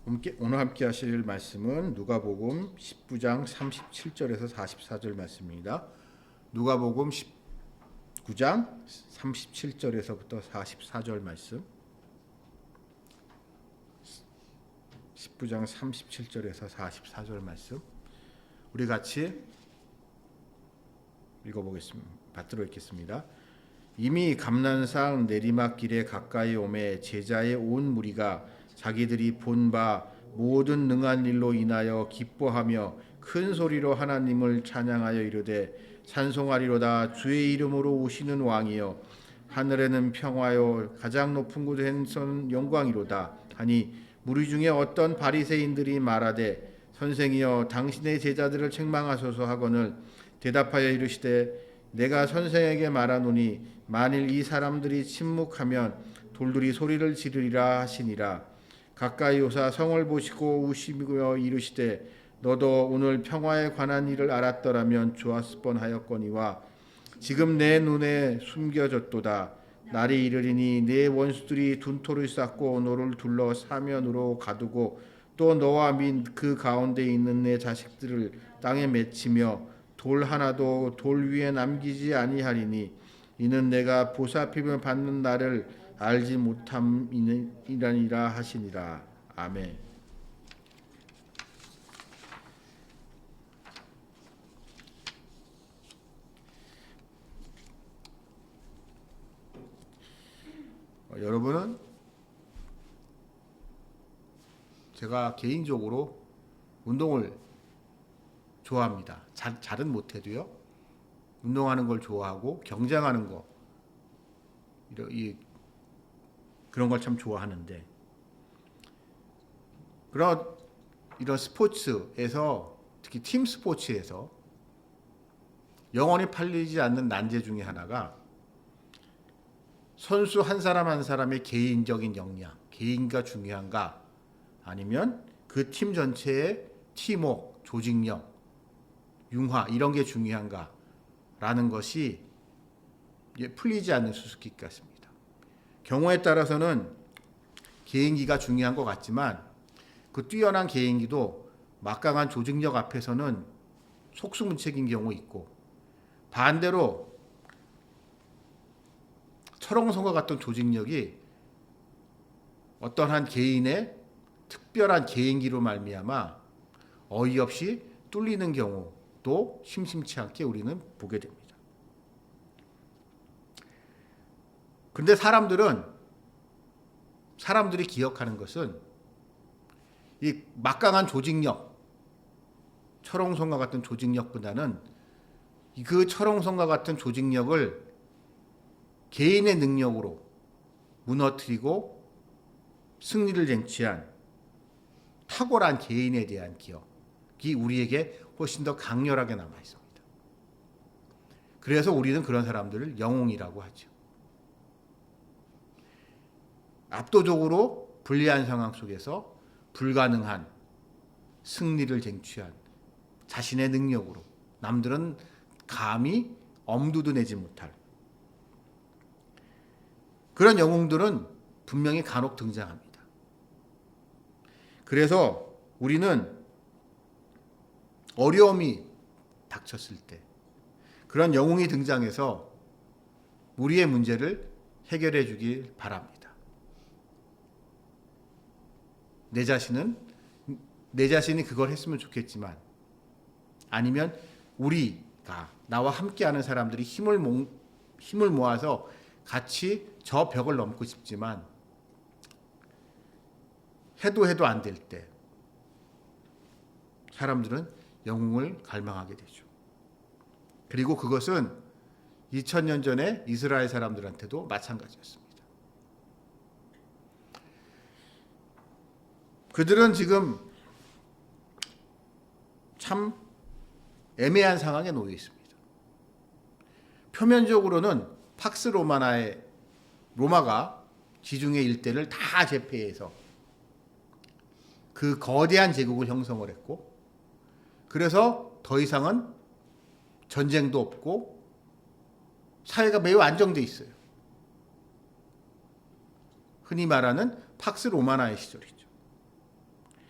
오늘 함께 하실 말씀은 누가복음 19장 37절에서 44절 말씀입니다. 누가복음 19장 37절에서부터 44절 말씀. 19장 37절에서 44절 말씀. 우리 같이 읽어보겠습니다. 받들어 읽겠습니다. 이미 감난상 내리막길에 가까이 오매 제자의 온 무리가 자기들이 본 바 모든 능한 일로 인하여 기뻐하며 큰 소리로 하나님을 찬양하여 이르되 찬송하리로다. 주의 이름으로 오시는 왕이여 하늘에는 평화요 가장 높은 곳에는 영광이로다 하니 무리 중에 어떤 바리새인들이 말하되 선생이여 당신의 제자들을 책망하소서 하거늘 대답하여 이르시되 내가 선생에게 말하노니 만일 이 사람들이 침묵하면 돌들이 소리를 지르리라 하시니라. 가까이 오사 성을 보시고 우시며 이르시되 너도 오늘 평화에 관한 일을 알았더라면 좋았을 뻔하였거니와 지금 내 눈에 숨겨졌도다. 날이 이르리니 네 원수들이 둔토를 쌓고 너를 둘러 사면으로 가두고 또 너와 및 그 가운데 있는 내 자식들을 땅에 맺히며 돌 하나도 돌 위에 남기지 아니하리니 이는 내가 보살핌을 받는 날을 알지 못함이니라 하시니라. 아멘. 여러분은 제가 개인적으로 운동을 좋아합니다. 잘은 못해도요. 운동하는 걸 좋아하고 경쟁하는 거 그런 걸 참 좋아하는데 이런 스포츠에서 특히 팀 스포츠에서 영원히 팔리지 않는 난제 중에 하나가 선수 한 사람 한 사람의 개인적인 역량, 개인가 중요한가 아니면 그 팀 전체의 팀워크, 조직력, 융화 이런 게 중요한가라는 것이 풀리지 않는 수수께끼 같습니다. 경우에 따라서는 개인기가 중요한 것 같지만 그 뛰어난 개인기도 막강한 조직력 앞에서는 속수무책인 경우 있고 반대로 철옹성과 같은 조직력이 어떠한 개인의 특별한 개인기로 말미암아 어이없이 뚫리는 경우도 심심치 않게 우리는 보게 됩니다. 그런데 사람들이 기억하는 것은 이 막강한 조직력, 철옹성과 같은 조직력보다는 그 철옹성과 같은 조직력을 개인의 능력으로 무너뜨리고 승리를 쟁취한 탁월한 개인에 대한 기억이 우리에게 훨씬 더 강렬하게 남아 있습니다. 그래서 우리는 그런 사람들을 영웅이라고 하죠. 압도적으로 불리한 상황 속에서 불가능한 승리를 쟁취한 자신의 능력으로 남들은 감히 엄두도 내지 못할 그런 영웅들은 분명히 간혹 등장합니다. 그래서 우리는 어려움이 닥쳤을 때 그런 영웅이 등장해서 우리의 문제를 해결해 주길 바랍니다. 내 자신이 그걸 했으면 좋겠지만 아니면 우리가 나와 함께하는 사람들이 힘을 모아서 같이 저 벽을 넘고 싶지만 해도 안 될 때 사람들은 영웅을 갈망하게 되죠. 그리고 그것은 2000년 전에 이스라엘 사람들한테도 마찬가지였습니다. 그들은 지금 참 애매한 상황에 놓여 있습니다. 표면적으로는 팍스 로마가 지중해 일대를 다 제패해서 그 거대한 제국을 형성을 했고 그래서 더 이상은 전쟁도 없고 사회가 매우 안정돼 있어요. 흔히 말하는 팍스 로마나의 시절이죠.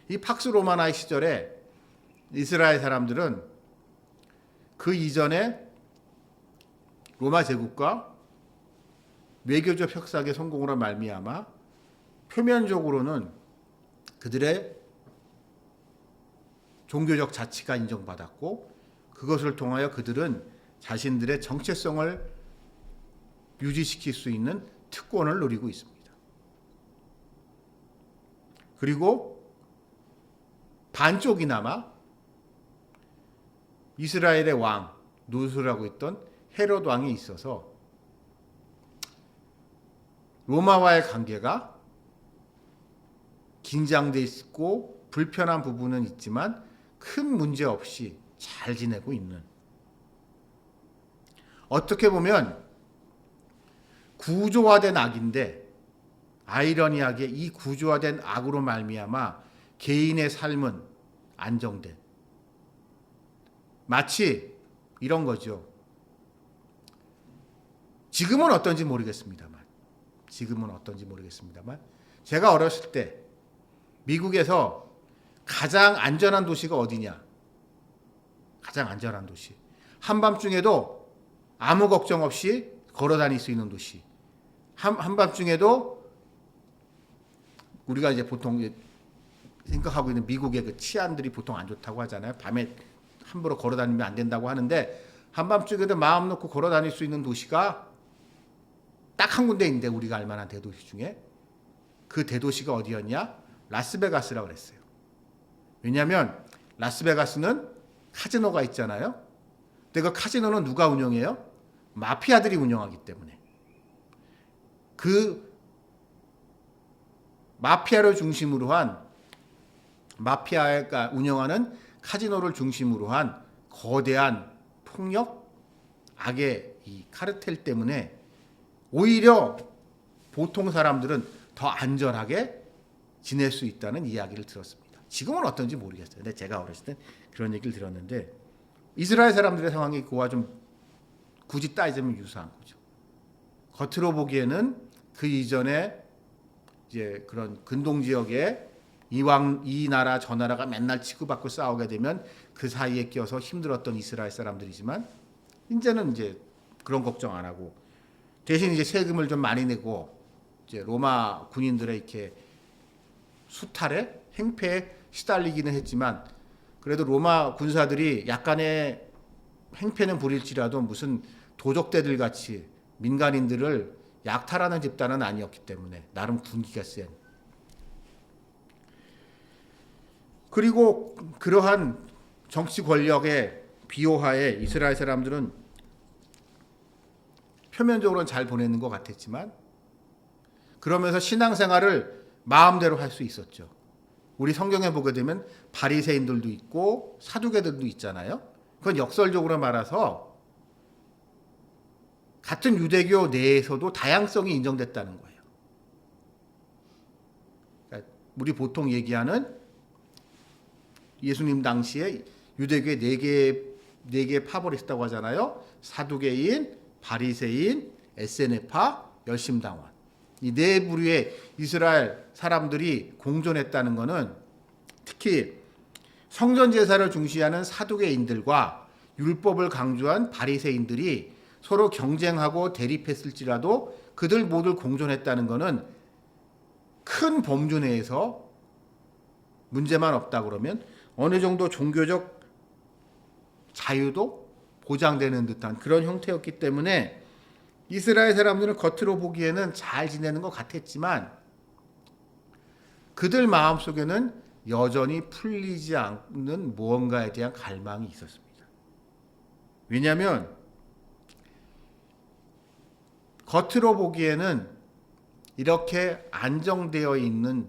이 팍스 로마나의 시절에 이스라엘 사람들은 그 이전에 로마 제국과 외교적 협상의 성공으로 말미암아 표면적으로는 그들의 종교적 자치가 인정받았고 그것을 통하여 그들은 자신들의 정체성을 유지시킬 수 있는 특권을 누리고 있습니다. 그리고 반쪽이나마 이스라엘의 왕, 노술하고 있던 헤롯 왕이 있어서 로마와의 관계가 긴장돼 있고 불편한 부분은 있지만 큰 문제 없이 잘 지내고 있는, 어떻게 보면 구조화된 악인데 아이러니하게 이 구조화된 악으로 말미암아 개인의 삶은 안정된, 마치 이런 거죠. 지금은 어떤지 모르겠습니다만 제가 어렸을 때 미국에서 가장 안전한 도시가 어디냐? 가장 안전한 도시. 한밤중에도 아무 걱정 없이 걸어 다닐 수 있는 도시. 한밤중에도 우리가 이제 보통 생각하고 있는 미국의 그 치안들이 보통 안 좋다고 하잖아요. 밤에 함부로 걸어 다니면 안 된다고 하는데 한밤중에도 마음 놓고 걸어 다닐 수 있는 도시가 딱 한 군데 있는데, 우리가 알 만한 대도시 중에 그 대도시가 어디였냐? 라스베가스라고 그랬어요. 왜냐하면 라스베가스는 카지노가 있잖아요. 근데 그 카지노는 누가 운영해요? 마피아들이 운영하기 때문에. 그 마피아를 중심으로 한, 마피아가 운영하는 카지노를 중심으로 한 거대한 폭력, 악의 이 카르텔 때문에 오히려 보통 사람들은 더 안전하게 지낼 수 있다는 이야기를 들었습니다. 지금은 어떤지 모르겠어요. 근데 제가 어렸을 때 그런 얘기를 들었는데, 이스라엘 사람들의 상황이 그와 좀 굳이 따지자면 유사한 거죠. 겉으로 보기에는 그 이전에 이제 그런 근동 지역에 이 나라 저 나라가 맨날 치고받고 싸우게 되면 그 사이에 껴서 힘들었던 이스라엘 사람들이지만, 이제는 이제 그런 걱정 안 하고 대신 이제 세금을 좀 많이 내고 이제 로마 군인들의 이렇게 수탈에 행패에 시달리기는 했지만, 그래도 로마 군사들이 약간의 행패는 부릴지라도 무슨 도적대들 같이 민간인들을 약탈하는 집단은 아니었기 때문에 나름 군기가 센. 그리고 그러한 정치 권력의 비호하에 이스라엘 사람들은 표면적으로는 잘 보내는 것 같았지만 그러면서 신앙생활을 마음대로 할 수 있었죠. 우리 성경에 보게 되면 바리새인들도 있고 사두개들도 있잖아요. 그건 역설적으로 말해서 같은 유대교 내에서도 다양성이 인정됐다는 거예요. 그러니까 우리 보통 얘기하는 예수님 당시에 유대교에 네 개의 파벌이 있다고 하잖아요. 사두개인, 바리새인, 에세네파, 열심당원. 이 네 부류의 이스라엘 사람들이 공존했다는 것은 특히 성전 제사를 중시하는 사두개인들과 율법을 강조한 바리새인들이 서로 경쟁하고 대립했을지라도 그들 모두 공존했다는 것은 큰 범주 내에서 문제만 없다 그러면 어느 정도 종교적 자유도 보장되는 듯한 그런 형태였기 때문에 이스라엘 사람들은 겉으로 보기에는 잘 지내는 것 같았지만 그들 마음속에는 여전히 풀리지 않는 무언가에 대한 갈망이 있었습니다. 왜냐하면 겉으로 보기에는 이렇게 안정되어 있는,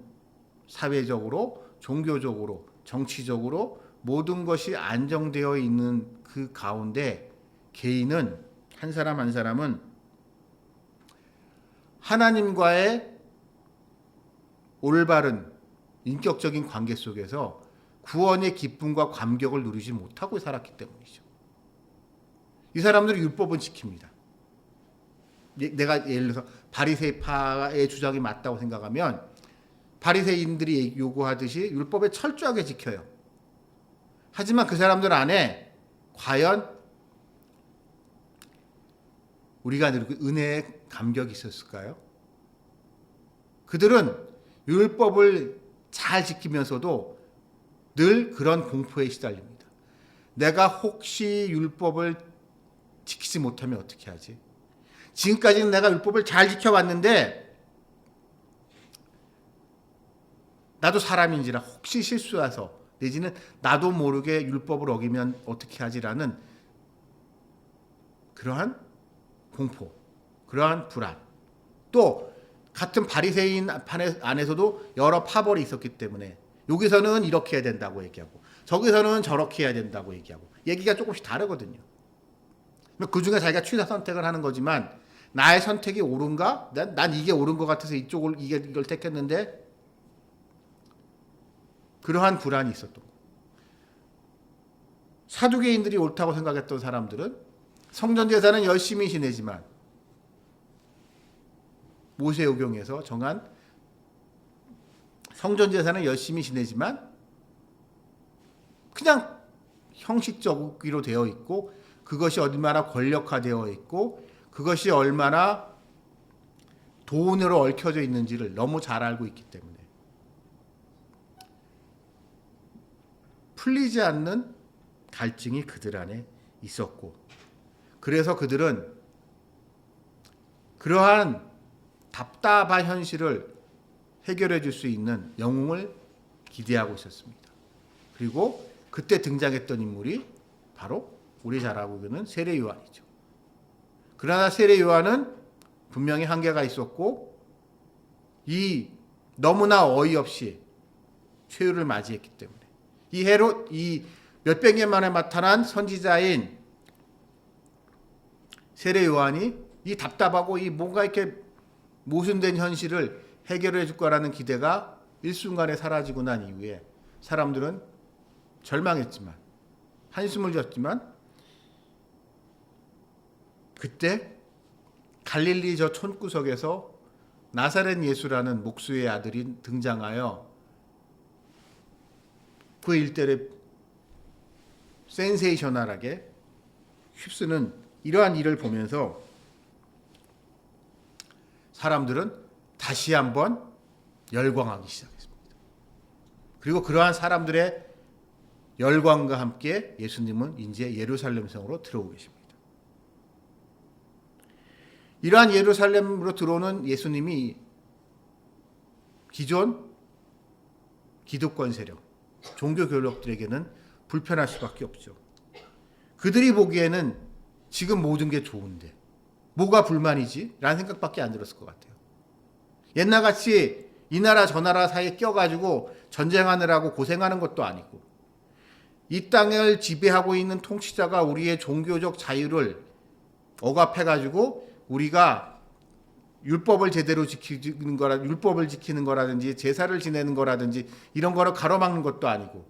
사회적으로, 종교적으로, 정치적으로 모든 것이 안정되어 있는 그 가운데 개인은, 한 사람 한 사람은 하나님과의 올바른 인격적인 관계 속에서 구원의 기쁨과 감격을 누리지 못하고 살았기 때문이죠. 이 사람들은 율법은 지킵니다. 내가 예를 들어서 바리새파의 주장이 맞다고 생각하면 바리새인들이 요구하듯이 율법에 철저하게 지켜요. 하지만 그 사람들 안에 과연 우리가 늘 은혜의 감격이 있었을까요? 그들은 율법을 잘 지키면서도 늘 그런 공포에 시달립니다. 내가 혹시 율법을 지키지 못하면 어떻게 하지? 지금까지는 내가 율법을 잘 지켜왔는데 나도 사람인지라 혹시 실수해서 내지는 나도 모르게 율법을 어기면 어떻게 하지라는 그러한 공포, 그러한 불안. 또 같은 바리새인 안에서도 여러 파벌이 있었기 때문에 여기서는 이렇게 해야 된다고 얘기하고 저기서는 저렇게 해야 된다고 얘기하고 얘기가 조금씩 다르거든요. 그중에 자기가 취사 선택을 하는 거지만 나의 선택이 옳은가? 난 이게 옳은 것 같아서 이걸 택했는데 그러한 불안이 있었던 거예요. 사두개인들이 옳다고 생각했던 사람들은 성전제사는 열심히 지내지만 모세오경에서 정한 성전제사는 열심히 지내지만 그냥 형식적으로 되어 있고 그것이 얼마나 권력화되어 있고 그것이 얼마나 돈으로 얽혀져 있는지를 너무 잘 알고 있기 때문에 풀리지 않는 갈증이 그들 안에 있었고 그래서 그들은 그러한 답답한 현실을 해결해 줄 수 있는 영웅을 기대하고 있었습니다. 그리고 그때 등장했던 인물이 바로 우리 잘 알고 있는 세례 요한이죠. 그러나 세례 요한은 분명히 한계가 있었고 이 너무나 어이없이 최후를 맞이했기 때문에 이 몇백 년 만에 나타난 선지자인 세례 요한이 이 답답하고 이 뭔가 이렇게 모순된 현실을 해결해 줄 거라는 기대가 일순간에 사라지고 난 이후에 사람들은 절망했지만 한숨을 졌지만 그때 갈릴리 저 촌구석에서 나사렛 예수라는 목수의 아들이 등장하여 그 일대를 센세이셔널하게 휩쓰는 이러한 일을 보면서 사람들은 다시 한번 열광하기 시작했습니다. 그리고 그러한 사람들의 열광과 함께 예수님은 이제 예루살렘 성으로 들어오고 계십니다. 이러한 예루살렘으로 들어오는 예수님이 기존 기득권 세력, 종교 권력들에게는 불편할 수밖에 없죠. 그들이 보기에는 지금 모든 게 좋은데 뭐가 불만이지? 라는 생각밖에 안 들었을 것 같아요. 옛날같이 이 나라 저 나라 사이에 껴가지고 전쟁하느라고 고생하는 것도 아니고 이 땅을 지배하고 있는 통치자가 우리의 종교적 자유를 억압해가지고 우리가 율법을 제대로 지키는 거라 율법을 지키는 거라든지 제사를 지내는 거라든지 이런 거를 가로막는 것도 아니고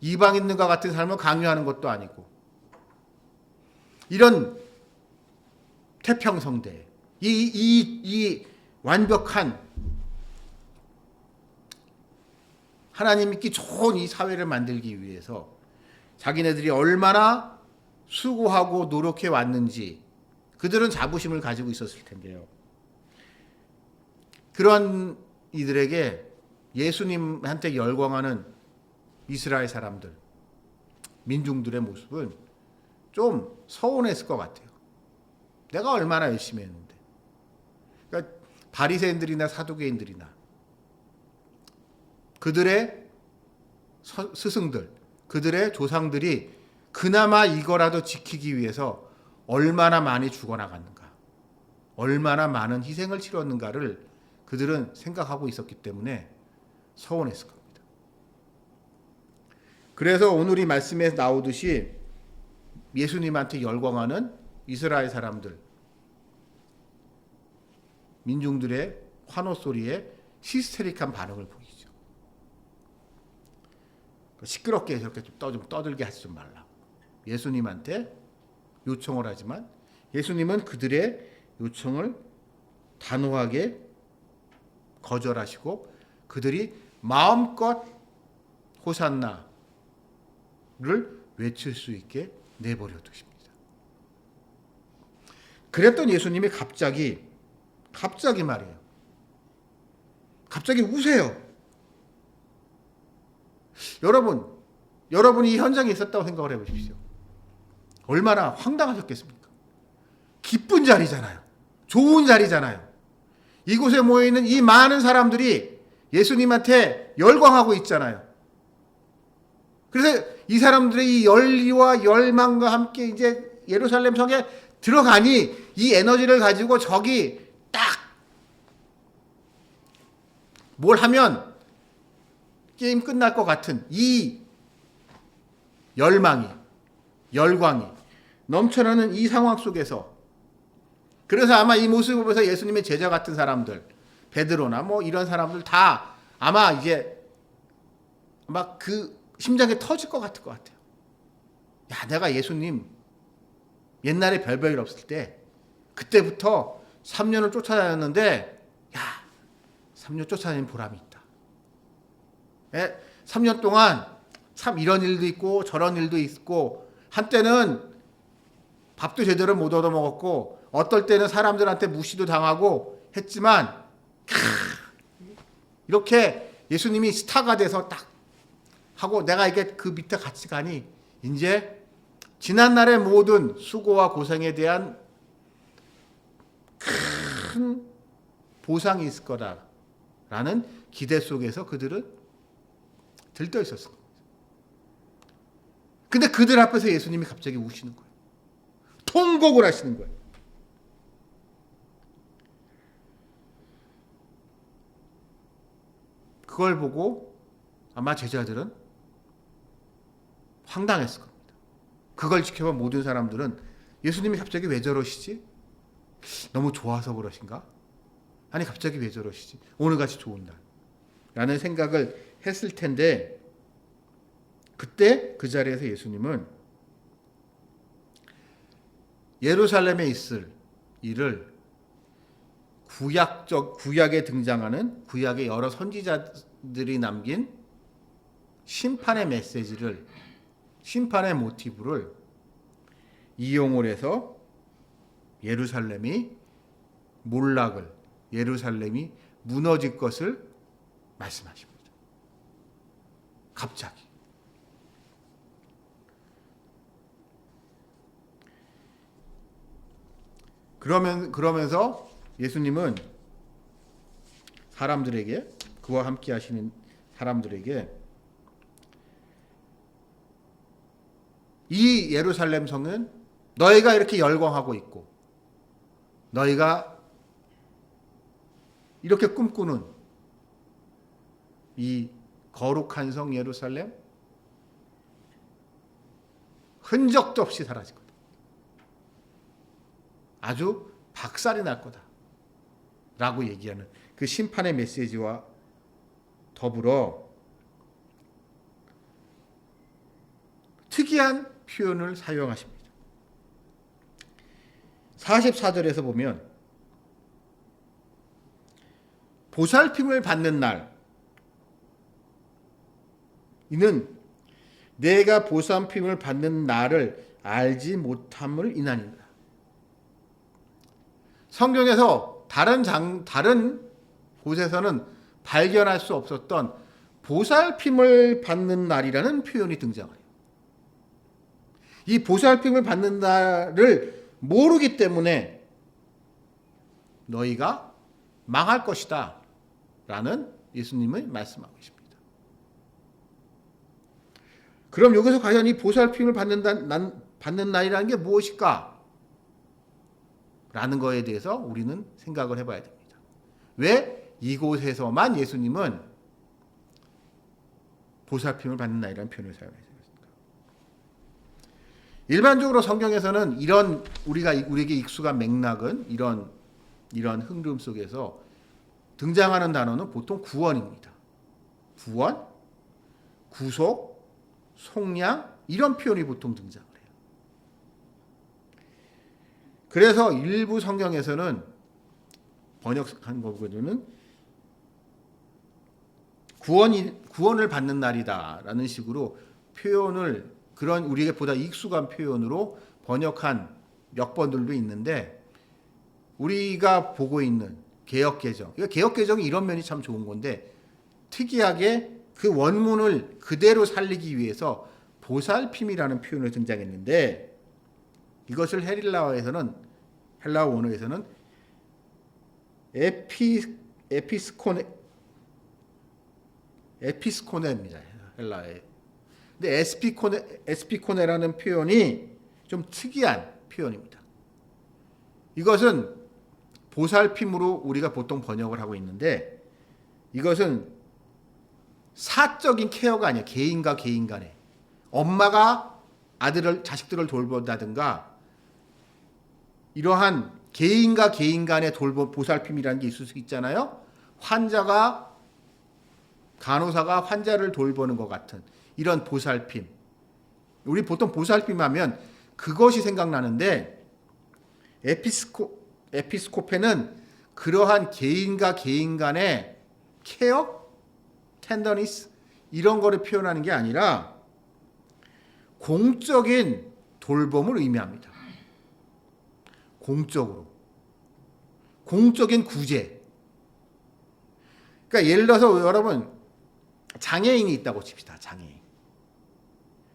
이방인들과 같은 삶을 강요하는 것도 아니고 이런 태평성대 이 완벽한 하나님 믿기 좋은 이 사회를 만들기 위해서 자기네들이 얼마나 수고하고 노력해 왔는지 그들은 자부심을 가지고 있었을 텐데요. 그런 이들에게 예수님한테 열광하는 이스라엘 사람들, 민중들의 모습은 좀 서운했을 것 같아요. 내가 얼마나 열심히 했는데. 그러니까 바리새인들이나 사두개인들이나 그들의 스승들, 그들의 조상들이 그나마 이거라도 지키기 위해서 얼마나 많이 죽어나갔는가, 얼마나 많은 희생을 치렀는가를 그들은 생각하고 있었기 때문에 서운했을 겁니다. 그래서 오늘 이 말씀에 나오듯이 예수님한테 열광하는 이스라엘 사람들, 민중들의 환호 소리에 히스테릭한 반응을 보이죠. 시끄럽게 저렇게 좀 떠들게 하지 좀 말라. 예수님한테 요청을 하지만 예수님은 그들의 요청을 단호하게 거절하시고 그들이 마음껏 호산나를 외칠 수 있게 내버려 두십니다. 그랬던 예수님이 갑자기 말이에요. 갑자기 우세요. 여러분이 이 현장에 있었다고 생각을 해보십시오. 얼마나 황당하셨겠습니까? 기쁜 자리잖아요. 좋은 자리잖아요. 이곳에 모여있는 이 많은 사람들이 예수님한테 열광하고 있잖아요. 그래서 이 사람들의 이 열의와 열망과 함께 이제 예루살렘 성에 들어가니 이 에너지를 가지고 저기 딱 뭘 하면 게임 끝날 것 같은 이 열광이 넘쳐나는 이 상황 속에서, 그래서 아마 이 모습을 보면서 예수님의 제자 같은 사람들, 베드로나 뭐 이런 사람들 다 아마 이제 막 그 심장이 터질 것 같아요. 야, 내가 예수님 옛날에 별별 없을 때 그때부터 3년을 쫓아다녔는데, 야, 3년 쫓아다니는 보람이 있다. 3년 동안 참 이런 일도 있고 저런 일도 있고, 한때는 밥도 제대로 못 얻어먹었고 어떨 때는 사람들한테 무시도 당하고 했지만, 이렇게 예수님이 스타가 돼서 딱 하고 내가 이게 그 밑에 같이 가니 이제 지난날의 모든 수고와 고생에 대한 큰 보상이 있을 거다라는 기대 속에서 그들은 들떠 있었을 겁니다. 근데 그들 앞에서 예수님이 갑자기 우시는 거예요. 통곡을 하시는 거예요. 그걸 보고 아마 제자들은 황당했을 겁니다. 그걸 지켜본 모든 사람들은 예수님이 갑자기 왜 저러시지? 너무 좋아서 그러신가? 아니 갑자기 왜 저러시지? 오늘같이 좋은 날 라는 생각을 했을 텐데, 그때 그 자리에서 예수님은 예루살렘에 있을 일을 구약에 등장하는 구약의 여러 선지자들이 남긴 심판의 메시지를, 심판의 모티브를 이용을 해서 예루살렘이 예루살렘이 무너질 것을 말씀하십니다. 갑자기. 그러면서 예수님은 사람들에게, 그와 함께 하시는 사람들에게 이 예루살렘 성은 너희가 이렇게 열광하고 있고 너희가 이렇게 꿈꾸는 이 거룩한 성 예루살렘 흔적도 없이 사라질 거다. 아주 박살이 날 거다 라고 얘기하는 그 심판의 메시지와 더불어 특이한 표현을 사용하십니다. 44절에서 보면 보살핌을 받는 날, 이는 내가 보살핌을 받는 날을 알지 못함을 인하니라. 성경에서 다른 곳에서는 발견할 수 없었던 보살핌을 받는 날이라는 표현이 등장해요. 이 보살핌을 받는 날을 모르기 때문에 너희가 망할 것이다 라는 예수님의 말씀하고 있습니다. 그럼 여기서 과연 이 보살핌을 받는 날이라는 게 무엇일까? 라는 거에 대해서 우리는 생각을 해봐야 됩니다. 왜 이곳에서만 예수님은 보살핌을 받는 날이라는 표현을 사용했습니까? 일반적으로 성경에서는 이런 우리에게 익숙한 맥락은 이런 흐름 속에서 등장하는 단어는 보통 구원입니다. 구원, 구속, 속량 이런 표현이 보통 등장을 해요. 그래서 일부 성경에서는 번역한 거 보면은 구원을 받는 날이다라는 식으로 표현을 그런 우리에게 보다 익숙한 표현으로 번역한 역번들도 있는데 우리가 보고 있는 개역개정, 개역개정이 이런 면이 참 좋은 건데 특이하게 그 원문을 그대로 살리기 위해서 보살핌이라는 표현을 등장했는데 이것을 헬라어 원어에서는 에피스코네입니다. 헬라에. 근데 에스피코네라는 표현이 좀 특이한 표현입니다. 이것은 보살핌으로 우리가 보통 번역을 하고 있는데 이것은 사적인 케어가 아니에요. 개인과 개인 간에. 엄마가 자식들을 돌본다든가 이러한 개인과 개인 간의 보살핌이라는 게 있을 수 있잖아요. 간호사가 환자를 돌보는 것 같은 이런 보살핌. 우리 보통 보살핌 하면 그것이 생각나는데 에피스코페는 그러한 개인과 개인 간의 케어, 텐더니스 이런 거를 표현하는 게 아니라 공적인 돌봄을 의미합니다. 공적인 구제. 그러니까 예를 들어서 여러분 장애인이 있다고 칩시다.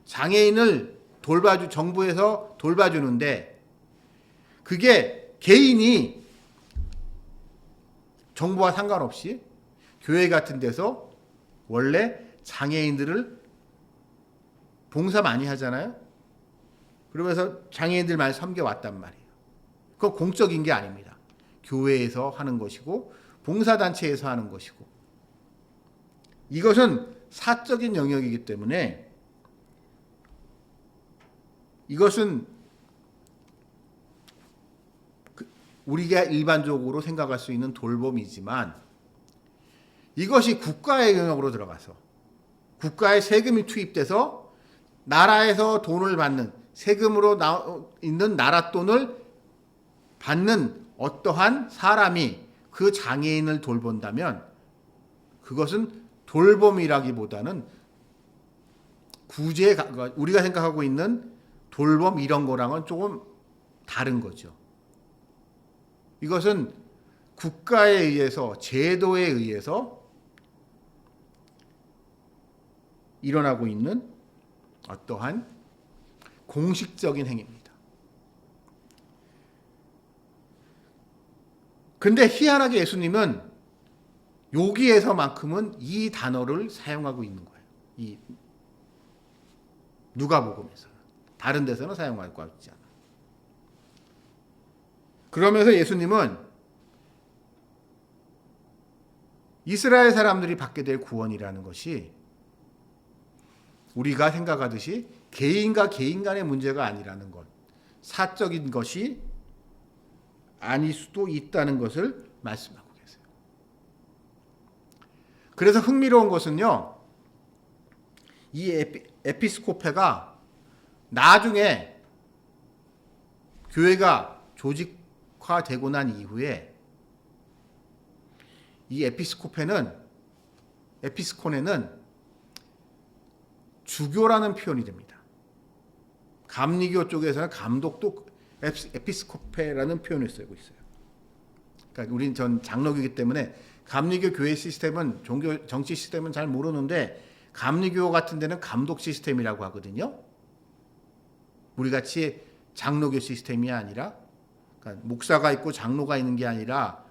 장애인을 정부에서 돌봐주는데 그게 개인이 정부와 상관없이 교회 같은 데서 원래 장애인들을 봉사 많이 하잖아요. 그러면서 장애인들 많이 섬겨왔단 말이에요. 그건 공적인 게 아닙니다. 교회에서 하는 것이고 봉사단체에서 하는 것이고 이것은 사적인 영역이기 때문에 이것은 우리가 일반적으로 생각할 수 있는 돌봄이지만 이것이 국가의 영역으로 들어가서 국가의 세금이 투입돼서 나라에서 돈을 받는 세금으로 있는 나라 돈을 받는 어떠한 사람이 그 장애인을 돌본다면 그것은 돌봄이라기보다는 우리가 생각하고 있는 돌봄 이런 거랑은 조금 다른 거죠. 이것은 국가에 의해서 제도에 의해서 일어나고 있는 어떠한 공식적인 행위입니다. 근데 희한하게 예수님은 여기에서만큼은 이 단어를 사용하고 있는 거예요. 이 누가복음에서는. 다른 데서는 사용하고 있지 않아요. 그러면서 예수님은 이스라엘 사람들이 받게 될 구원이라는 것이 우리가 생각하듯이 개인과 개인 간의 문제가 아니라는 것, 사적인 것이 아닐 수도 있다는 것을 말씀하고 계세요. 그래서 흥미로운 것은요, 이 에피스코페가 나중에 교회가 조직화되고 난 이후에 이 에피스코네는 주교라는 표현이 됩니다. 감리교 쪽에서는 감독도 에피스코페라는 표현을 쓰고 있어요. 그러니까 우린 전 장로교이기 때문에 감리교 교회 시스템은 정치 시스템은 잘 모르는데 감리교 같은 데는 감독 시스템이라고 하거든요. 우리 같이 장로교 시스템이 아니라 그러니까 목사가 있고 장로가 있는 게 아니라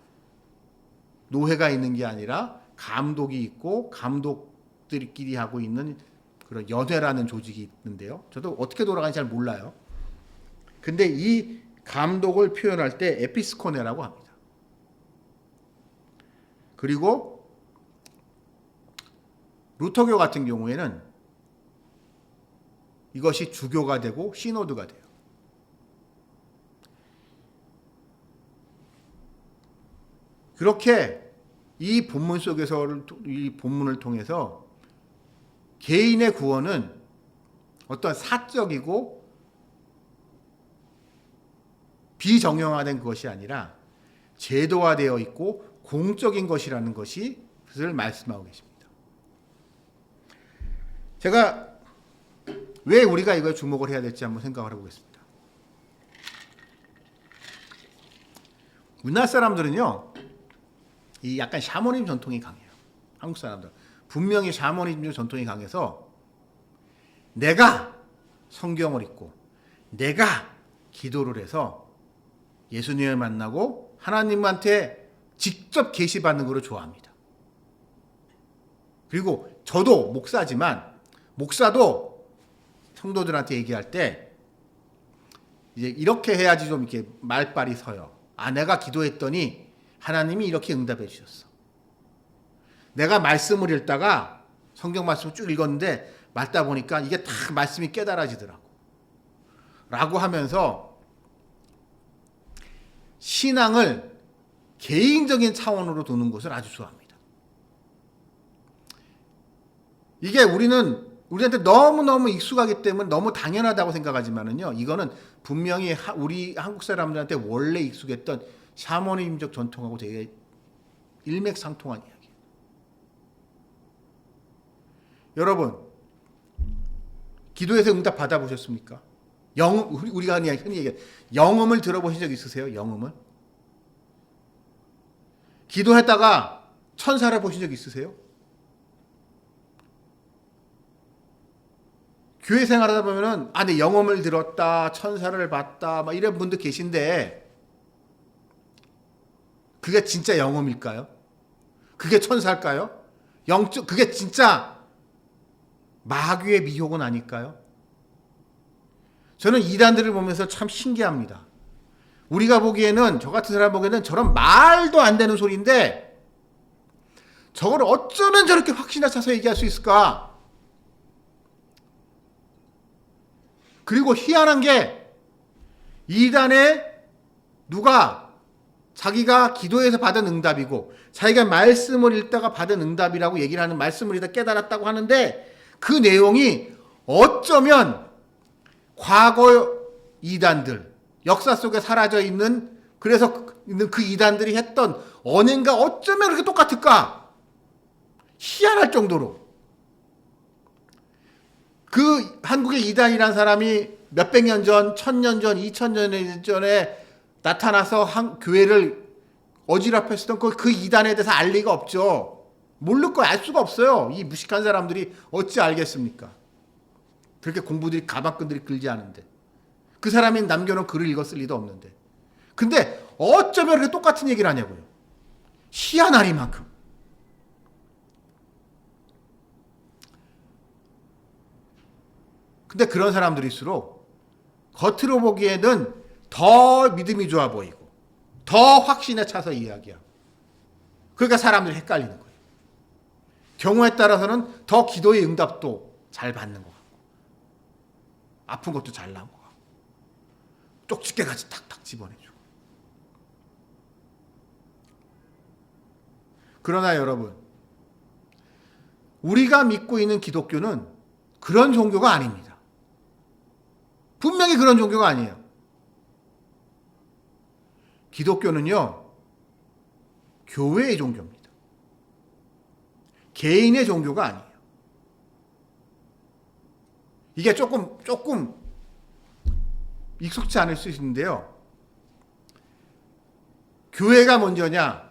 노회가 있는 게 아니라 감독이 있고 감독들끼리 하고 있는 그런 연회라는 조직이 있는데요. 저도 어떻게 돌아가는지 잘 몰라요. 근데 이 감독을 표현할 때 에피스코네라고 합니다. 그리고 루터교 같은 경우에는 이것이 주교가 되고 시노드가 돼요. 그렇게 이 본문을 통해서 개인의 구원은 어떤 사적이고 비정형화된 것이 아니라 제도화되어 있고 공적인 것이라는 것을 말씀하고 계십니다. 제가 왜 우리가 이거에 주목을 해야 될지 한번 생각을 해보겠습니다. 우리나라 사람들은요, 이 약간 샤머니즘 전통이 강해요. 한국 사람들. 분명히 샤머니즘 전통이 강해서 내가 성경을 읽고 내가 기도를 해서 예수님을 만나고 하나님한테 직접 계시받는 것을 좋아합니다. 그리고 저도 목사지만 목사도 성도들한테 얘기할 때 이제 이렇게 해야지 좀 이렇게 말빨이 서요. 아, 내가 기도했더니 하나님이 이렇게 응답해 주셨어. 내가 말씀을 읽다가 성경 말씀을 쭉 읽었는데 말다 보니까 이게 다 말씀이 깨달아지더라고. 라고 하면서 신앙을 개인적인 차원으로 두는 것을 아주 좋아합니다. 이게 우리한테 너무너무 익숙하기 때문에 너무 당연하다고 생각하지만은요, 이거는 분명히 우리 한국 사람들한테 원래 익숙했던 샤머니즘적 전통하고 되게 일맥상통한 이야기예요. 여러분, 기도에서 응답 받아보셨습니까? 우리가 흔히 얘기해 영음을 들어보신 적 있으세요? 영음을? 기도했다가 천사를 보신 적 있으세요? 교회 생활하다 보면은 내 영음을 들었다, 천사를 봤다, 막 이런 분들 계신데 그게 진짜 영음일까요? 그게 천사일까요? 그게 진짜 마귀의 미혹은 아닐까요? 저는 이단들을 보면서 참 신기합니다. 우리가 보기에는, 저 같은 사람 보기에는 저런 말도 안 되는 소리인데 저걸 어쩌면 저렇게 확신에 차서 얘기할 수 있을까? 그리고 희한한 게 이단에 누가 자기가 기도해서 받은 응답이고 자기가 말씀을 읽다가 받은 응답이라고 얘기를 하는, 말씀을 읽다 깨달았다고 하는데 그 내용이 어쩌면 과거 이단들, 역사 속에 사라져 있는, 그래서 그 이단들이 했던 언행과 어쩌면 그렇게 똑같을까? 희한할 정도로. 그 한국의 이단이란 사람이 몇백 년 전, 1000년 전, 2000년 전에 나타나서 교회를 어지럽혔던 그 이단에 대해서 알 리가 없죠. 모를 거 알 수가 없어요. 이 무식한 사람들이 어찌 알겠습니까? 그렇게 공부들이 가방끈들이 길지 않은데. 그 사람이 남겨놓은 글을 읽었을 리도 없는데. 근데 어쩌면 그렇게 똑같은 얘기를 하냐고요. 희한하리만큼. 근데 그런 사람들일수록 겉으로 보기에는 더 믿음이 좋아 보이고 더 확신에 차서 이야기하고, 그러니까 사람들이 헷갈리는 거예요. 경우에 따라서는 더 기도의 응답도 잘 받는 것 같고 아픈 것도 잘 나은 것 같고 쪽집게같이 탁탁 집어내주고. 그러나 여러분, 우리가 믿고 있는 기독교는 그런 종교가 아닙니다. 분명히 그런 종교가 아니에요. 기독교는요, 교회의 종교입니다. 개인의 종교가 아니에요. 이게 조금 익숙치 않을 수 있는데요. 교회가 먼저냐,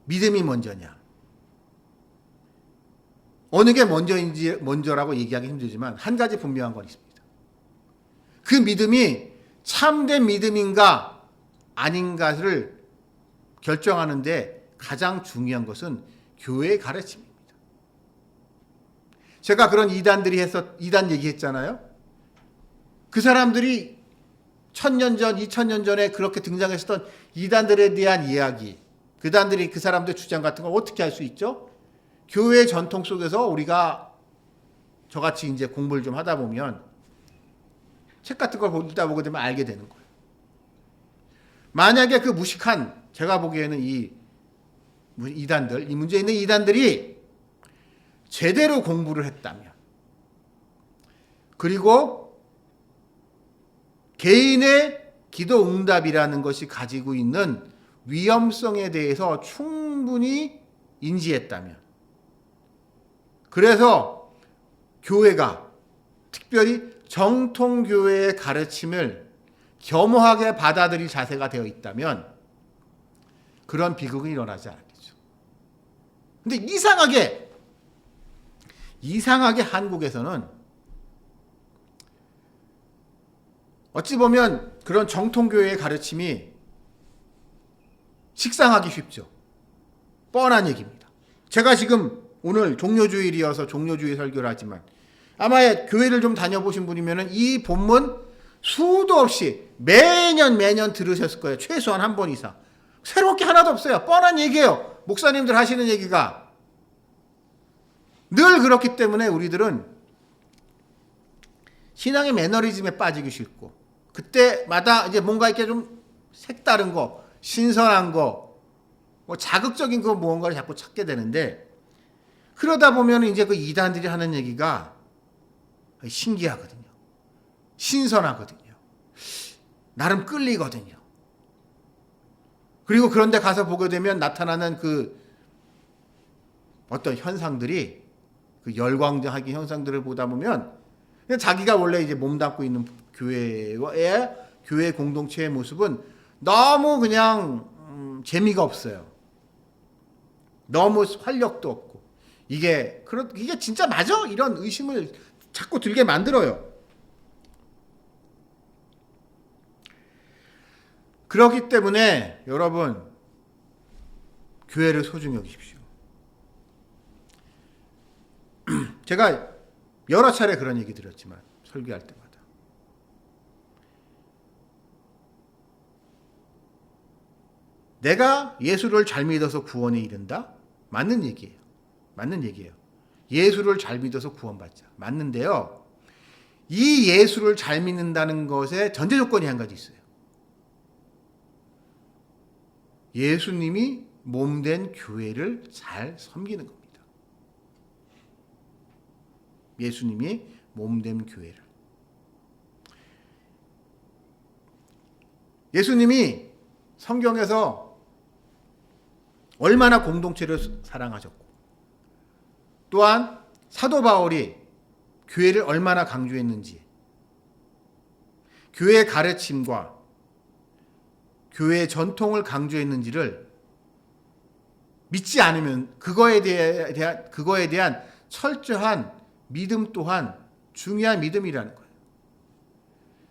믿음이 먼저냐, 어느 게 먼저라고 얘기하기 힘들지만 한 가지 분명한 건 있습니다. 그 믿음이 참된 믿음인가 아닌가를 결정하는데 가장 중요한 것은 교회의 가르침입니다. 제가 그런 이단 얘기했잖아요. 그 사람들이 1000년 전, 2000년 전에 그렇게 등장했었던 이단들에 대한 이야기, 그 사람들의 주장 같은 걸 어떻게 할 수 있죠? 교회의 전통 속에서 우리가 저같이 이제 공부를 좀 하다 보면 책 같은 걸 읽다 보게 되면 알게 되는 거예요. 만약에 그 무식한, 제가 보기에는 이 문제 있는 이단들이 제대로 공부를 했다면, 그리고 개인의 기도 응답이라는 것이 가지고 있는 위험성에 대해서 충분히 인지했다면, 그래서 교회가 특별히 정통교회의 가르침을 겸허하게 받아들일 자세가 되어 있다면 그런 비극은 일어나지 않았겠죠. 근데 이상하게 한국에서는 어찌 보면 그런 정통교회의 가르침이 식상하기 쉽죠. 뻔한 얘기입니다. 제가 지금 오늘 종료주일이어서 종료주일 설교를 하지만 아마 교회를 좀 다녀보신 분이면 이 본문 수도 없이 매년 들으셨을 거예요. 최소한 한 번 이상. 새로운 게 하나도 없어요. 뻔한 얘기예요. 목사님들 하시는 얘기가. 늘 그렇기 때문에 우리들은 신앙의 매너리즘에 빠지기 싫고 그때마다 이제 뭔가 이렇게 좀 색다른 거, 신선한 거, 뭐 자극적인 거 무언가를 자꾸 찾게 되는데 그러다 보면 이제 그 이단들이 하는 얘기가 신기하거든요. 신선하거든요. 나름 끌리거든요. 그리고 그런데 가서 보게 되면 나타나는 그 어떤 현상들이 그 열광하기 현상들을 보다 보면 자기가 원래 이제 몸담고 있는 교회 공동체의 모습은 너무 그냥 재미가 없어요. 너무 활력도 없고 이게 진짜 맞아? 이런 의심을 자꾸 들게 만들어요. 그렇기 때문에 여러분 교회를 소중히 여기십시오. 제가 여러 차례 그런 얘기 드렸지만 설교할 때마다 내가 예수를 잘 믿어서 구원에 이른다? 맞는 얘기예요. 맞는 얘기예요. 예수를 잘 믿어서 구원받자. 맞는데요. 이 예수를 잘 믿는다는 것에 전제 조건이 한 가지 있어요. 예수님이 몸된 교회를 잘 섬기는 겁니다. 예수님이 몸된 교회를. 예수님이 성경에서 얼마나 공동체를 사랑하셨고 또한 사도 바울이 교회를 얼마나 강조했는지 교회의 가르침과 교회의 전통을 강조했는지를 믿지 않으면 그거에 대한 철저한 믿음 또한 중요한 믿음이라는 거예요.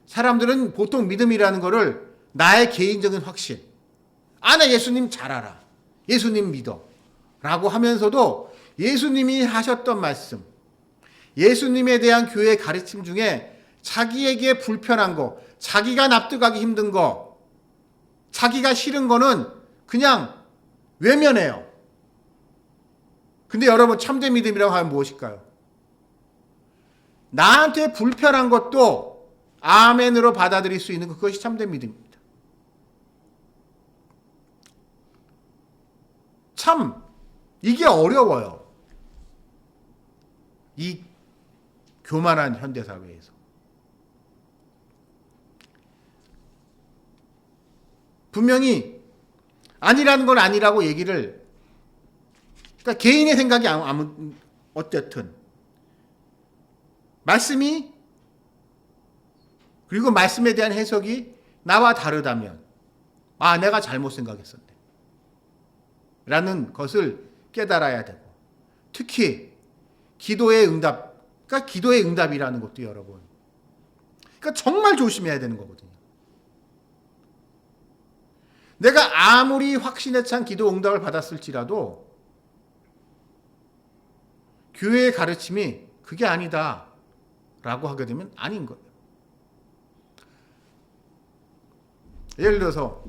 사람들은 보통 믿음이라는 거를 나의 개인적인 확신, 나 예수님 잘 알아, 예수님 믿어 라고 하면서도 예수님이 하셨던 말씀, 예수님에 대한 교회의 가르침 중에 자기에게 불편한 거, 자기가 납득하기 힘든 거, 자기가 싫은 거는 그냥 외면해요. 근데 여러분 참된 믿음이라고 하면 무엇일까요? 나한테 불편한 것도 아멘으로 받아들일 수 있는 그것이 참된 믿음입니다. 참 이게 어려워요. 이 교만한 현대사회에서. 분명히 아니라는 건 아니라고 얘기를, 그러니까 개인의 생각이 어쨌든 말씀이, 그리고 말씀에 대한 해석이 나와 다르다면 내가 잘못 생각했었네 라는 것을 깨달아야 되고, 특히 기도의 응답, 그러니까 기도의 응답이라는 것도 여러분, 그러니까 정말 조심해야 되는 거거든요. 내가 아무리 확신에 찬 기도 응답을 받았을지라도 교회의 가르침이 그게 아니다 라고 하게 되면 아닌 거예요. 예를 들어서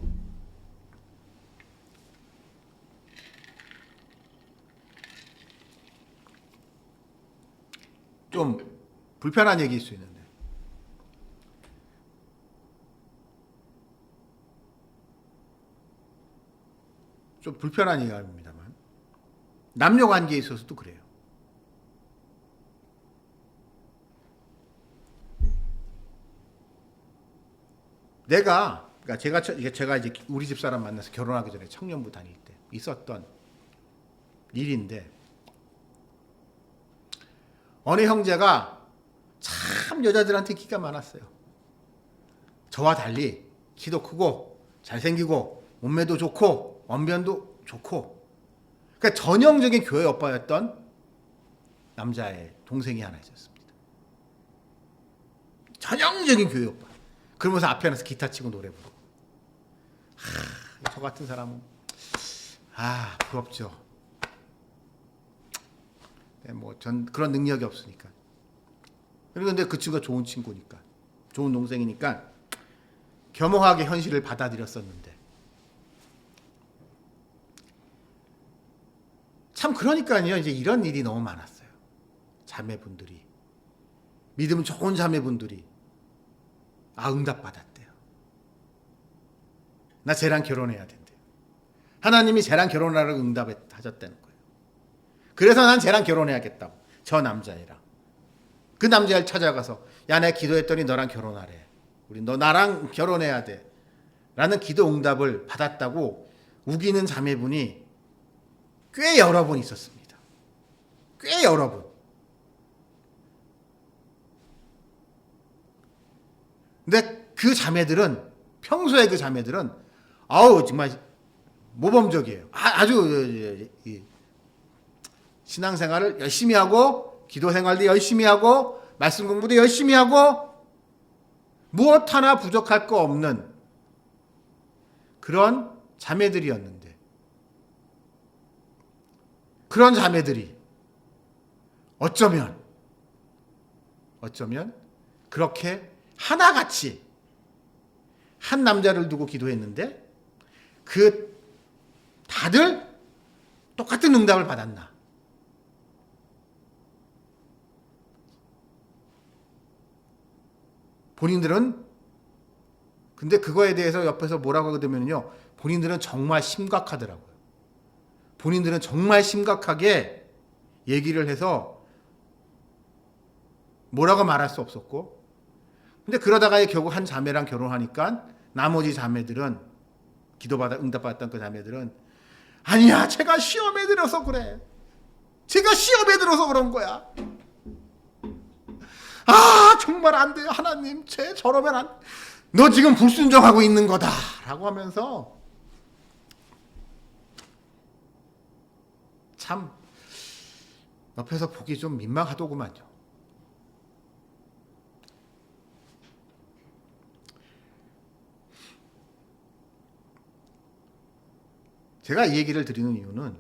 좀 불편한 얘기일 수 있는데, 좀 불편한 얘기입니다만 남녀 관계에 있어서도 그래요. 그러니까 제가 이제 우리 집 사람 만나서 결혼하기 전에 청년부 다닐 때 있었던 일인데, 어느 형제가 참 여자들한테 기가 많았어요. 저와 달리 키도 크고 잘생기고 몸매도 좋고 언변도 좋고, 그러니까 전형적인 교회 오빠였던 남자의 동생이 하나 있었습니다. 전형적인 교회 오빠. 그러면서 앞에 앉아서 기타 치고 노래 부르고. 저 같은 사람은 부럽죠. 전 그런 능력이 없으니까. 그런데 그 친구가 좋은 친구니까, 좋은 동생이니까 겸허하게 현실을 받아들였었는데, 참 그러니까요, 이제 이런 일이 너무 많았어요. 자매분들이, 믿음 좋은 자매분들이 응답받았대요. 나 쟤랑 결혼해야 된대요. 하나님이 쟤랑 결혼하라고 응답하셨다는 거예요. 그래서 난 쟤랑 결혼해야겠다고. 저 남자애랑. 그 남자애를 찾아가서, 야, 내가 기도했더니 너랑 결혼하래. 너 나랑 결혼해야 돼. 라는 기도 응답을 받았다고 우기는 자매분이 꽤 여러 분 있었습니다. 꽤 여러 분. 근데 그 자매들은, 평소에 그 자매들은 정말 모범적이에요. 아주 신앙생활을 열심히 하고, 기도 생활도 열심히 하고, 말씀 공부도 열심히 하고, 무엇 하나 부족할 거 없는 그런 자매들이었는데, 그런 자매들이 어쩌면 그렇게 하나같이 한 남자를 두고 기도했는데 다들 똑같은 응답을 받았나? 본인들은, 근데 그거에 대해서 옆에서 뭐라고 하거든요. 본인들은 정말 심각하더라고요. 본인들은 정말 심각하게 얘기를 해서 뭐라고 말할 수 없었고, 근데 그러다가 결국 한 자매랑 결혼하니까 나머지 자매들은, 기도받아 응답받았던 그 자매들은, 아니야, 제가 시험에 들어서 그래. 제가 시험에 들어서 그런 거야. 정말 안 돼요. 하나님, 저러면 너 지금 불순종하고 있는 거다. 라고 하면서 참 옆에서 보기 좀 민망하더구만요. 제가 이 얘기를 드리는 이유는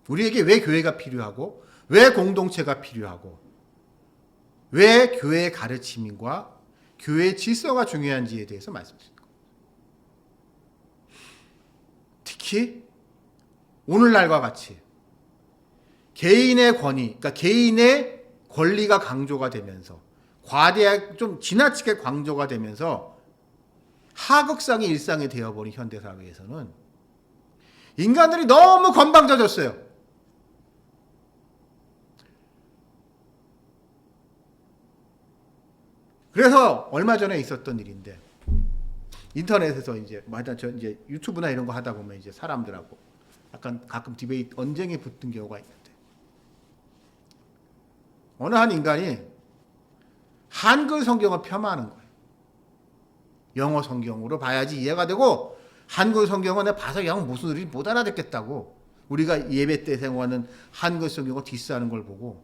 우리에게 왜 교회가 필요하고, 왜 공동체가 필요하고, 왜 교회의 가르침과 교회의 질서가 중요한지에 대해서 말씀드립니다. 특히 오늘날과 같이 개인의 권위, 그러니까 개인의 권리가 강조가 되면서, 좀 지나치게 강조가 되면서 하극상이 일상이 되어버린 현대사회에서는 인간들이 너무 건방져졌어요. 그래서 얼마 전에 있었던 일인데, 인터넷에서 이제 유튜브나 이런 거 하다 보면 이제 사람들하고 약간 가끔 디베이트, 언쟁이 붙은 경우가 있는데, 어느 한 인간이 한글 성경을 폄하하는 거예요. 영어 성경으로 봐야지 이해가 되고, 한글 성경은 내가 봐서 영 무슨 소리인지 못 알아듣겠다고, 우리가 예배 때 사용하는 한글 성경을 디스하는 걸 보고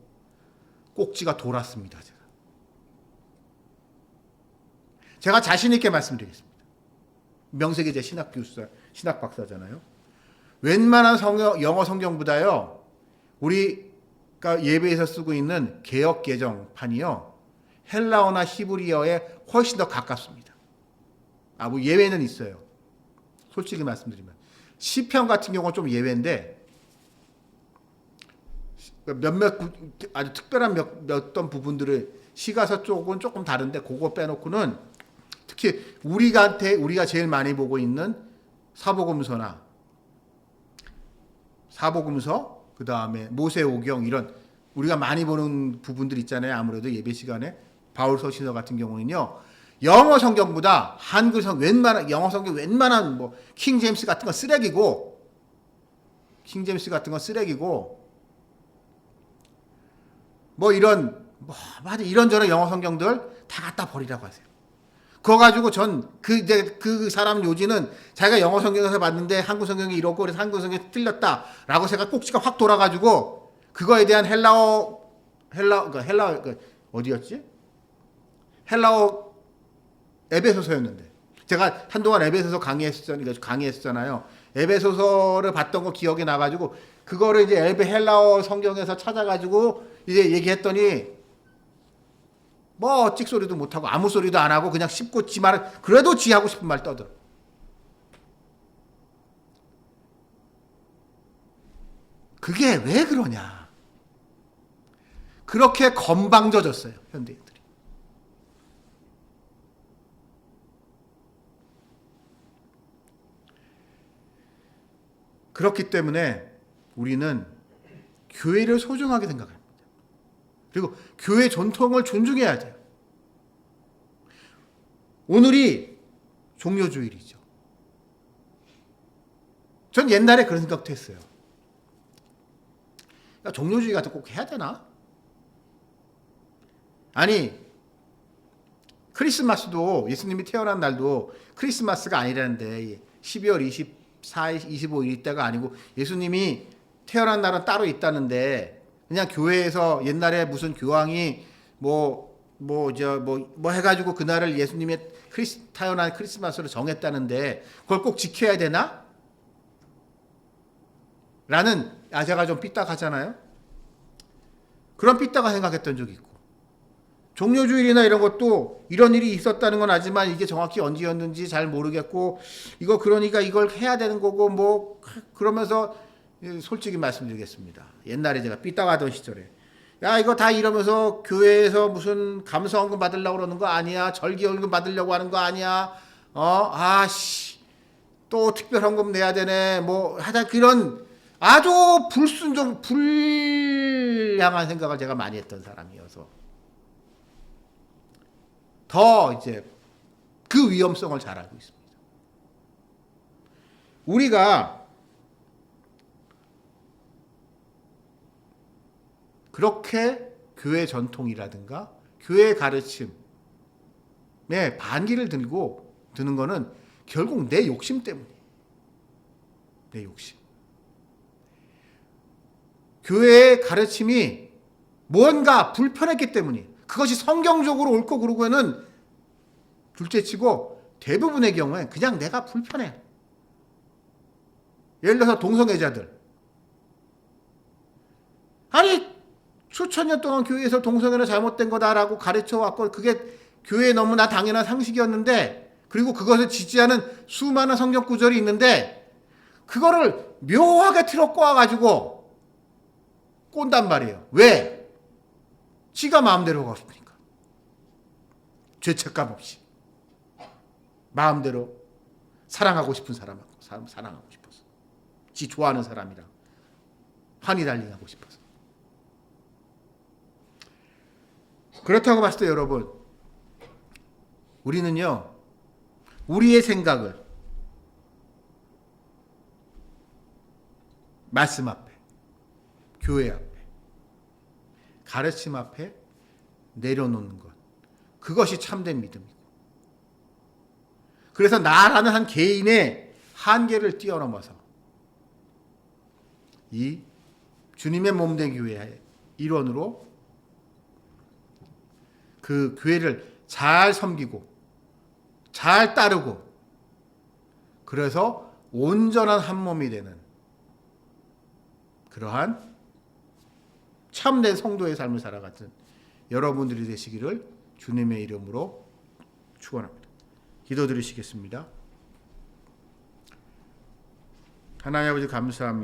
꼭지가 돌았습니다. 제가 자신 있게 말씀드리겠습니다. 명세기재 신학 박사잖아요. 웬만한 영어 성경보다요, 우리가 예배에서 쓰고 있는 개역 개정판이요, 헬라어나 히브리어에 훨씬 더 가깝습니다. 뭐 예외는 있어요. 솔직히 말씀드리면 시편 같은 경우는 좀 예외인데, 아주 특별한 어떤 부분들을, 시가서 쪽은 조금 다른데 그거 빼놓고는, 특히 우리가 제일 많이 보고 있는 사복음서, 그 다음에 모세오경, 이런 우리가 많이 보는 부분들 있잖아요. 아무래도 예배 시간에 바울 서신서 같은 경우는요, 영어 성경보다 한글 성경, 영어 성경 웬만한 킹제임스 같은 건 쓰레기고, 뭐 이런 뭐 이런저런 영어 성경들 다 갖다 버리라고 하세요. 그거 가지고 그 사람 요지는 자기가 영어 성경에서 봤는데 한국 성경이 이렇고 그래서 한국 성경이 틀렸다라고 생각 꼭지가 확 돌아가지고 그거에 대한 어디였지? 헬라어 에베소서였는데 제가 한동안 에베소서 강의했었잖아요. 에베소서를 봤던 거 기억이 나가지고 그거를 이제 헬라어 성경에서 찾아가지고 이제 얘기했더니 뭐 찍소리도 못하고 아무 소리도 안 하고 그냥 씹고 지 말을 그래도 지 하고 싶은 말 떠들어. 그게 왜 그러냐. 그렇게 건방져졌어요. 현대인들이. 그렇기 때문에 우리는 교회를 소중하게 생각합니다. 그리고 교회 전통을 존중해야 돼요. 오늘이 종료주일이죠. 전 옛날에 그런 생각도 했어요. 야, 종료주일 같은 거 꼭 해야 되나? 아니 크리스마스도 예수님이 태어난 날도 크리스마스가 아니라는데 12월 24일, 25일 때가 아니고 예수님이 태어난 날은 따로 있다는데 그냥 교회에서 옛날에 무슨 교황이 뭐 해가지고 그날을 예수님의 태어난 크리스마스로 정했다는데 그걸 꼭 지켜야 되나? 라는 제가 좀 삐딱하잖아요. 그런 삐딱한 생각했던 적이 있고 종료주일이나 이런 것도 이런 일이 있었다는 건 알지만 이게 정확히 언제였는지 잘 모르겠고 이거 그러니까 이걸 해야 되는 거고 뭐 그러면서 솔직히 말씀드리겠습니다. 옛날에 제가 삐딱하던 시절에 야 이거 다 이러면서 교회에서 무슨 감사원금 받으려고 그러는 거 아니야? 절기원금 받으려고 하는 거 아니야? 또 특별헌금 내야 되네. 뭐 하다 그런 아주 불량한 생각을 제가 많이 했던 사람이어서 더 이제 그 위험성을 잘 알고 있습니다. 우리가 그렇게 교회 전통이라든가 교회 가르침에 반기를 드는 거는 결국 내 욕심 때문이에요. 내 욕심. 교회의 가르침이 뭔가 불편했기 때문이에요. 그것이 성경적으로 옳고 그르고는 둘째치고 대부분의 경우에 그냥 내가 불편해. 예를 들어서 동성애자들. 아니 수천 년 동안 교회에서 동성애는 잘못된 거다라고 가르쳐왔고 그게 교회에 너무나 당연한 상식이었는데 그리고 그것을 지지하는 수많은 성경 구절이 있는데 그거를 묘하게 틀어 꼬아가지고 꼰단 말이에요. 왜? 지가 마음대로 하고 싶으니까. 죄책감 없이. 마음대로 사랑하고 싶은 사람하고 사랑하고 싶어서. 지 좋아하는 사람이랑 환히 달링하고 싶어서. 그렇다고 봤을 때 여러분 우리는요 우리의 생각을 말씀 앞에 교회 앞에 가르침 앞에 내려놓는 것 그것이 참된 믿음이고 그래서 나라는 한 개인의 한계를 뛰어넘어서 이 주님의 몸된 교회의 일원으로 그 교회를 잘 섬기고 잘 따르고 그래서 온전한 한 몸이 되는 그러한 참된 성도의 삶을 살아가는 여러분들이 되시기를 주님의 이름으로 축원합니다. 기도드리시겠습니다. 하나님 아버지 감사합니다.